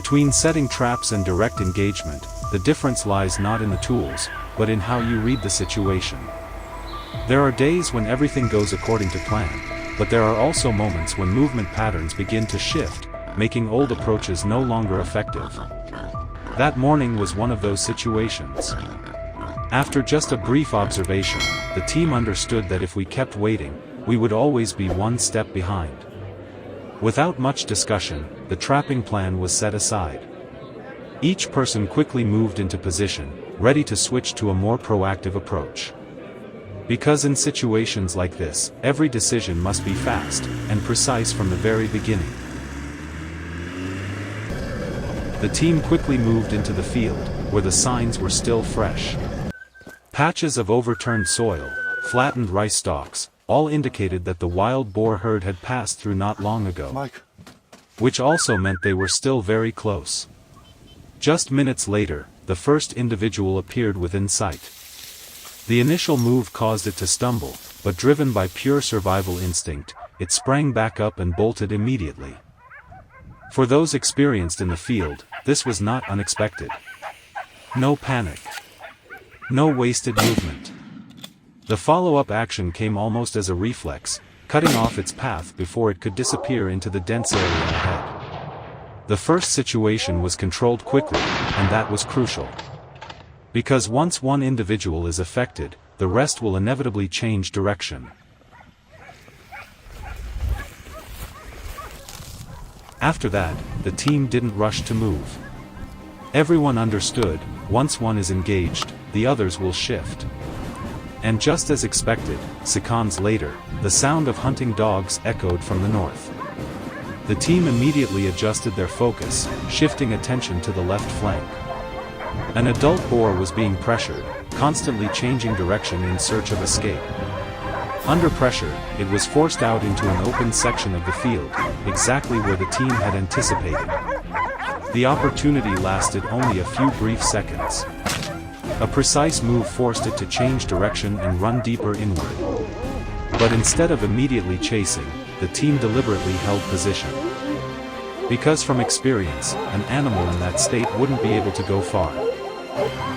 Between setting traps and direct engagement, the difference lies not in the tools, but in how you read the situation. There are days when everything goes according to plan, but there are also moments when movement patterns begin to shift, making old approaches no longer effective. That morning was one of those situations. After just a brief observation, the team understood that if we kept waiting, we would always be one step behind. Without much discussion, the trapping plan was set aside. Each person quickly moved into position, ready to switch to a more proactive approach. Because in situations like this, every decision must be fast and precise from the very beginning. The team quickly moved into the field, where the signs were still fresh. Patches of overturned soil, flattened rice stalks, all indicated that the wild boar herd had passed through not long ago. Which also meant they were still very close. Just minutes later, the first individual appeared within sight. The initial move caused it to stumble, but driven by pure survival instinct, it sprang back up and bolted immediately. For those experienced in the field, this was not unexpected. No panic. No wasted movement. The follow-up action came almost as a reflex, cutting off its path before it could disappear into the dense area ahead. The first situation was controlled quickly, and that was crucial. Because once one individual is affected, the rest will inevitably change direction. After that, the team didn't rush to move. Everyone understood, once one is engaged, the others will shift. And just as expected, seconds later, the sound of hunting dogs echoed from the north. The team immediately adjusted their focus, shifting attention to the left flank. An adult boar was being pressured, constantly changing direction in search of escape. Under pressure, it was forced out into an open section of the field, exactly where the team had anticipated. The opportunity lasted only a few brief seconds. A precise move forced it to change direction and run deeper inward. But instead of immediately chasing, the team deliberately held position. Because from experience, an animal in that state wouldn't be able to go far.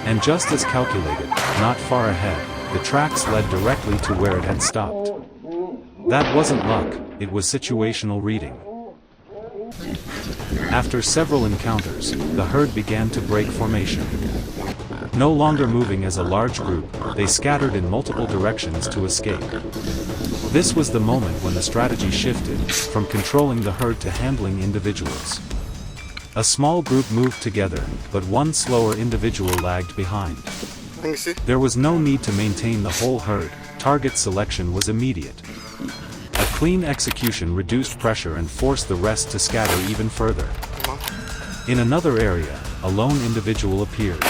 And just as calculated, not far ahead, the tracks led directly to where it had stopped. That wasn't luck, it was situational reading. After several encounters, the herd began to break formation. No longer moving as a large group, they scattered in multiple directions to escape. This was the moment when the strategy shifted, from controlling the herd to handling individuals. A small group moved together, but one slower individual lagged behind. There was no need to maintain the whole herd, target selection was immediate. A clean execution reduced pressure and forced the rest to scatter even further. In another area, a lone individual appeared.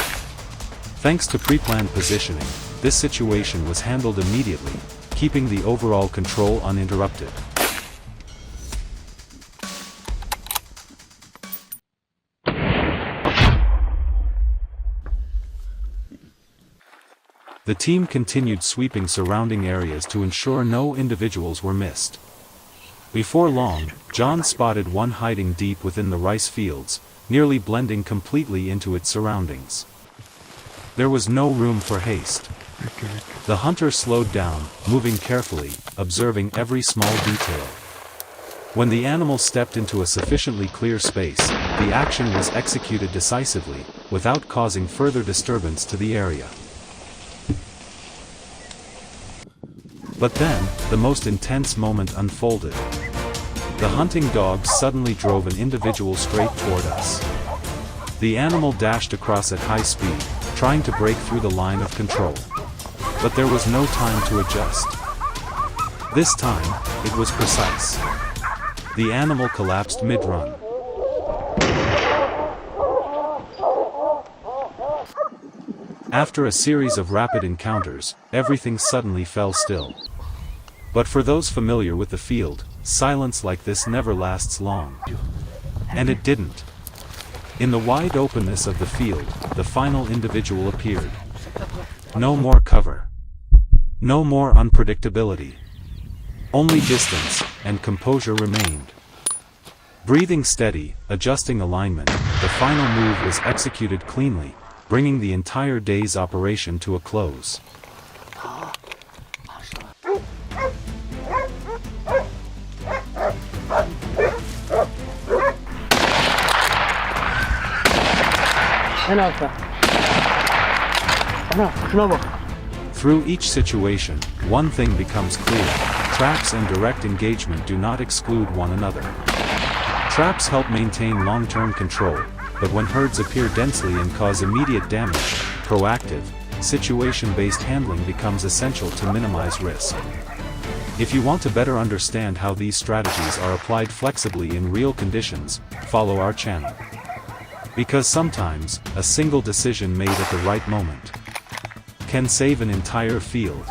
Thanks to pre-planned positioning, this situation was handled immediately, keeping the overall control uninterrupted. The team continued sweeping surrounding areas to ensure no individuals were missed. Before long, John spotted one hiding deep within the rice fields, nearly blending completely into its surroundings. There was no room for haste. The hunter slowed down, moving carefully, observing every small detail. When the animal stepped into a sufficiently clear space, the action was executed decisively, without causing further disturbance to the area. But then, the most intense moment unfolded. The hunting dogs suddenly drove an individual straight toward us. The animal dashed across at high speed, trying to break through the line of control. But there was no time to adjust. This time, it was precise. The animal collapsed mid-run. After a series of rapid encounters, everything suddenly fell still. But for those familiar with the field, silence like this never lasts long. And it didn't. In the wide openness of the field, the final individual appeared. No more cover. No more unpredictability. Only distance, and composure remained. Breathing steady, adjusting alignment, the final move was executed cleanly, bringing the entire day's operation to a close. Through each situation, one thing becomes clear: traps and direct engagement do not exclude one another. Traps help maintain long-term control, but when herds appear densely and cause immediate damage, proactive, situation-based handling becomes essential to minimize risk. If you want to better understand how these strategies are applied flexibly in real conditions, follow our channel. Because sometimes, a single decision made at the right moment can save an entire field.